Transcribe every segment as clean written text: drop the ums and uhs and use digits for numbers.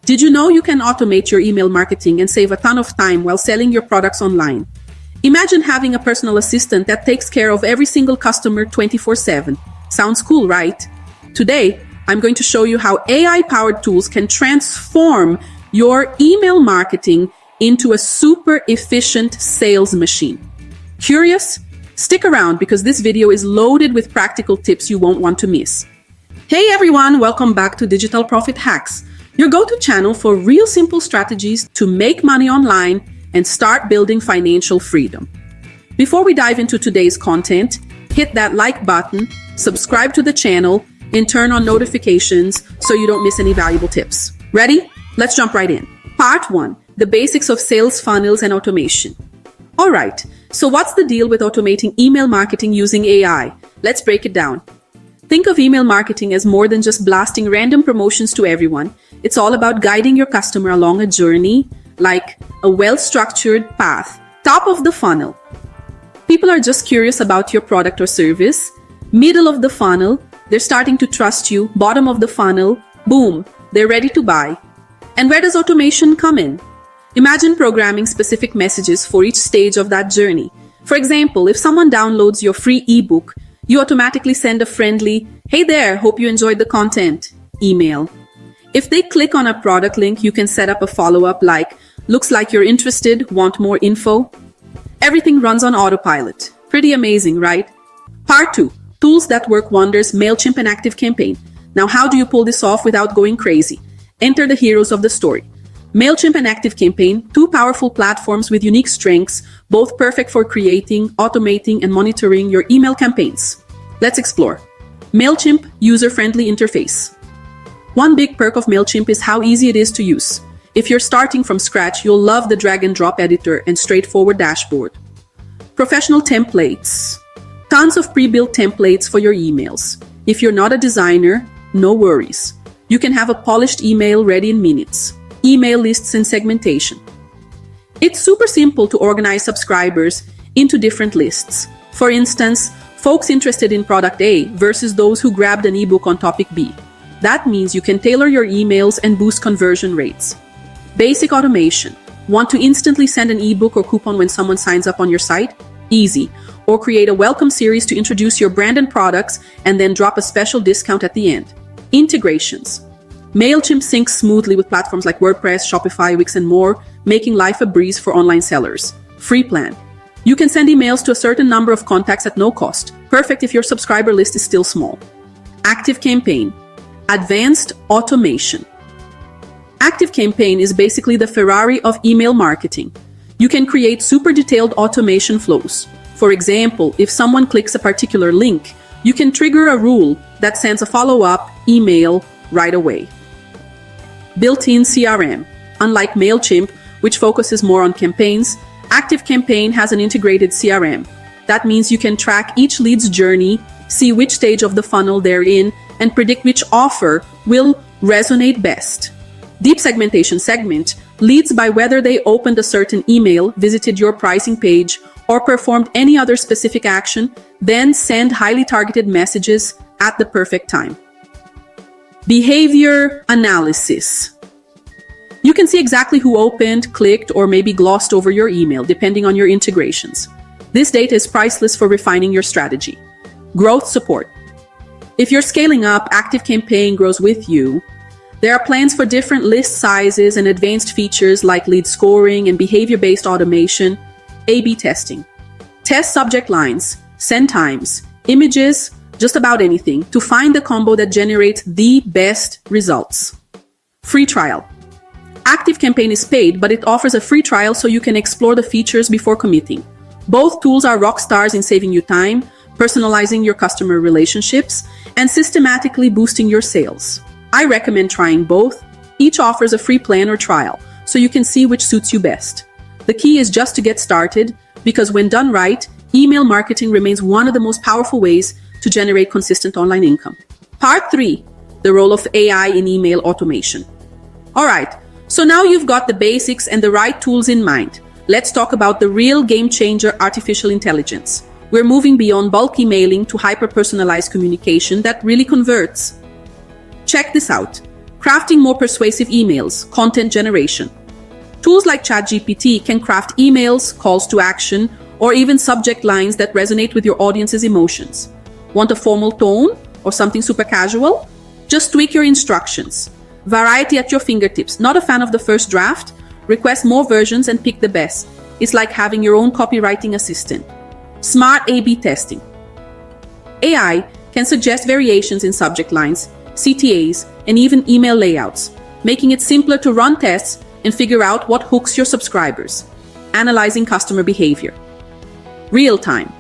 Did you know you can automate your email marketing and save a ton of time while selling your products online? Imagine having a personal assistant that takes care of every single customer 24/7. Sounds cool, right? Today, I'm going to show you how AI-powered tools can transform your email marketing into a super efficient sales machine. Curious? Stick around because this video is loaded with practical tips you won't want to miss. Hey everyone, welcome back to Digital Profit Hacks, your go-to channel for real simple strategies to make money online and start building financial freedom. Before we dive into today's content, hit that like button, subscribe to the channel, and turn on notifications so you don't miss any valuable tips. Ready? Let's jump right in. Part 1. The basics of sales funnels and automation. Alright, so what's the deal with automating email marketing using AI? Let's break it down. Think of email marketing as more than just blasting random promotions to everyone. It's all about guiding your customer along a journey, like a well-structured path. Top of the funnel. People are just curious about your product or service. Middle of the funnel, they're starting to trust you. Bottom of the funnel, boom, they're ready to buy. And where does automation come in? Imagine programming specific messages for each stage of that journey. For example, if someone downloads your free ebook, you automatically send a friendly, "Hey there, hope you enjoyed the content," email. If they click on a product link, you can set up a follow-up like, "Looks like you're interested, want more info?" Everything runs on autopilot. Pretty amazing, right? Part 2. Tools that work wonders, MailChimp and ActiveCampaign. Now, how do you pull this off without going crazy? Enter the heroes of the story. MailChimp and ActiveCampaign, two powerful platforms with unique strengths, both perfect for creating, automating, and monitoring your email campaigns. Let's explore. MailChimp user-friendly interface. One big perk of MailChimp is how easy it is to use. If you're starting from scratch, you'll love the drag-and-drop editor and straightforward dashboard. Professional templates. Tons of pre-built templates for your emails. If you're not a designer, no worries. You can have a polished email ready in minutes. Email lists and segmentation. It's super simple to organize subscribers into different lists. For instance, folks interested in product A versus those who grabbed an ebook on topic B. That means you can tailor your emails and boost conversion rates. Basic automation. Want to instantly send an ebook or coupon when someone signs up on your site? Easy. Or create a welcome series to introduce your brand and products and then drop a special discount at the end. Integrations. MailChimp syncs smoothly with platforms like WordPress, Shopify, Wix, and more, making life a breeze for online sellers. Free plan. You can send emails to a certain number of contacts at no cost. Perfect if your subscriber list is still small. ActiveCampaign. Advanced automation. ActiveCampaign is basically the Ferrari of email marketing. You can create super detailed automation flows. For example, if someone clicks a particular link, you can trigger a rule that sends a follow-up email right away. Built-in CRM. Unlike MailChimp, which focuses more on campaigns, ActiveCampaign has an integrated CRM. That means you can track each lead's journey, see which stage of the funnel they're in, and predict which offer will resonate best. Deep segmentation segment leads by whether they opened a certain email, visited your pricing page, or performed any other specific action, then send highly targeted messages at the perfect time. Behavior analysis. You can see exactly who opened, clicked, or maybe glossed over your email, depending on your integrations. This data is priceless for refining your strategy. Growth support. If you're scaling up, ActiveCampaign grows with you. There are plans for different list sizes and advanced features like lead scoring and behavior-based automation. A/B testing. Test subject lines, send times, images, just about anything to find the combo that generates the best results. Free trial. ActiveCampaign is paid, but it offers a free trial so you can explore the features before committing. Both tools are rock stars in saving you time, personalizing your customer relationships, and systematically boosting your sales. I recommend trying both. Each offers a free plan or trial, so you can see which suits you best. The key is just to get started, because when done right, email marketing remains one of the most powerful ways to generate consistent online income. Part 3. The role of AI in email automation. Alright, so now you've got the basics and the right tools in mind. Let's talk about the real game changer, artificial intelligence. We're moving beyond bulky mailing to hyper-personalized communication that really converts. Check this out. Crafting more persuasive emails, content generation. Tools like ChatGPT can craft emails, calls to action, or even subject lines that resonate with your audience's emotions. Want a formal tone or something super casual? Just tweak your instructions. Variety at your fingertips. Not a fan of the first draft? Request more versions and pick the best. It's like having your own copywriting assistant. Smart A/B testing. AI can suggest variations in subject lines, CTAs, and even email layouts, making it simpler to run tests and figure out what hooks your subscribers. Analyzing customer behavior. Real-time.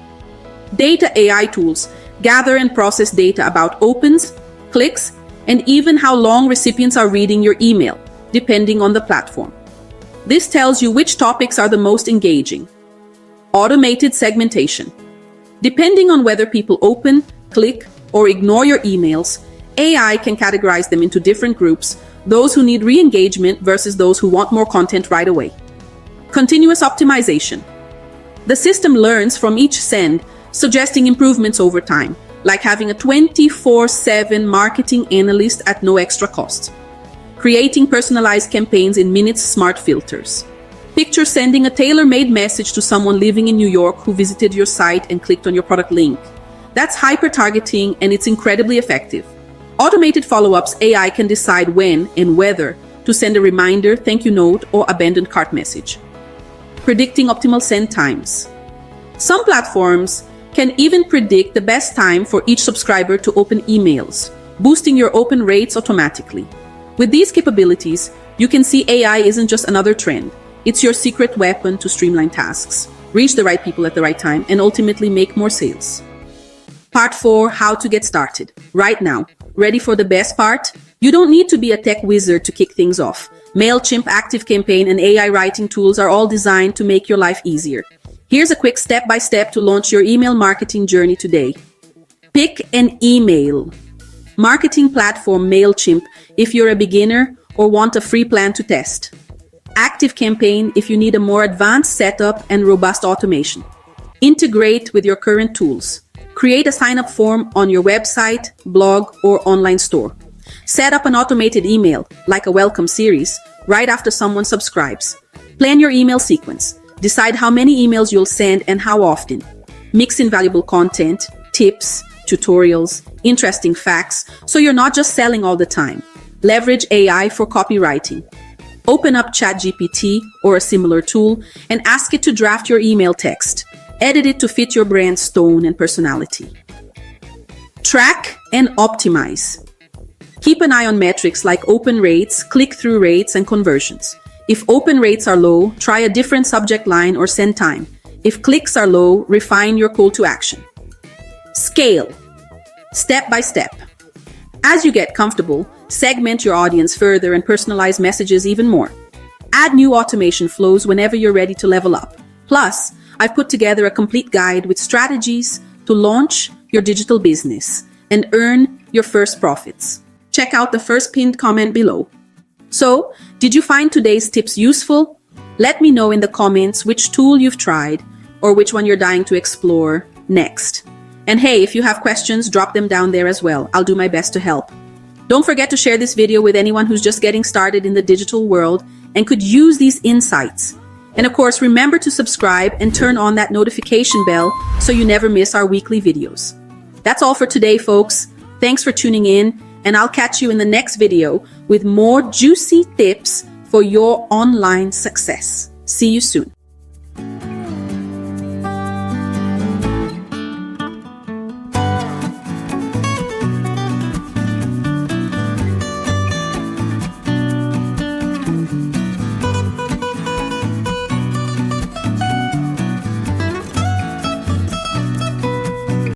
Data AI tools gather and process data about opens, clicks, and even how long recipients are reading your email, depending on the platform. This tells you which topics are the most engaging. Automated segmentation. Depending on whether people open, click, or ignore your emails, AI can categorize them into different groups, those who need re-engagement versus those who want more content right away. Continuous optimization. The system learns from each send, suggesting improvements over time, like having a 24/7 marketing analyst at no extra cost. Creating personalized campaigns in minutes, smart filters. Picture sending a tailor-made message to someone living in New York who visited your site and clicked on your product link. That's hyper-targeting, and it's incredibly effective. Automated follow-ups. AI can decide when and whether to send a reminder, thank you note, or abandoned cart message. Predicting optimal send times. Some platforms can even predict the best time for each subscriber to open emails, boosting your open rates automatically. With these capabilities, you can see AI isn't just another trend. It's your secret weapon to streamline tasks, reach the right people at the right time, and ultimately make more sales. Part 4, how to get started. Right now. Ready for the best part? You don't need to be a tech wizard to kick things off. MailChimp, ActiveCampaign, and AI writing tools are all designed to make your life easier. Here's a quick step-by-step to launch your email marketing journey today. Pick an email marketing platform. MailChimp if you're a beginner or want a free plan to test. ActiveCampaign if you need a more advanced setup and robust automation. Integrate with your current tools. Create a sign-up form on your website, blog, or online store. Set up an automated email, like a welcome series, right after someone subscribes. Plan your email sequence. Decide how many emails you'll send and how often. Mix in valuable content, tips, tutorials, interesting facts, so you're not just selling all the time. Leverage AI for copywriting. Open up ChatGPT or a similar tool and ask it to draft your email text. Edit it to fit your brand's tone and personality. Track and optimize. Keep an eye on metrics like open rates, click-through rates, and conversions. If open rates are low, try a different subject line or send time. If clicks are low, refine your call to action. Scale. Step by step. As you get comfortable, segment your audience further and personalize messages even more. Add new automation flows whenever you're ready to level up. Plus, I've put together a complete guide with strategies to launch your digital business and earn your first profits. Check out the first pinned comment below. So, did you find today's tips useful? Let me know in the comments which tool you've tried or which one you're dying to explore next. And hey, if you have questions, drop them down there as well. I'll do my best to help. Don't forget to share this video with anyone who's just getting started in the digital world and could use these insights. And of course, remember to subscribe and turn on that notification bell so you never miss our weekly videos. That's all for today, folks. Thanks for tuning in, and I'll catch you in the next video with more juicy tips for your online success. See you soon.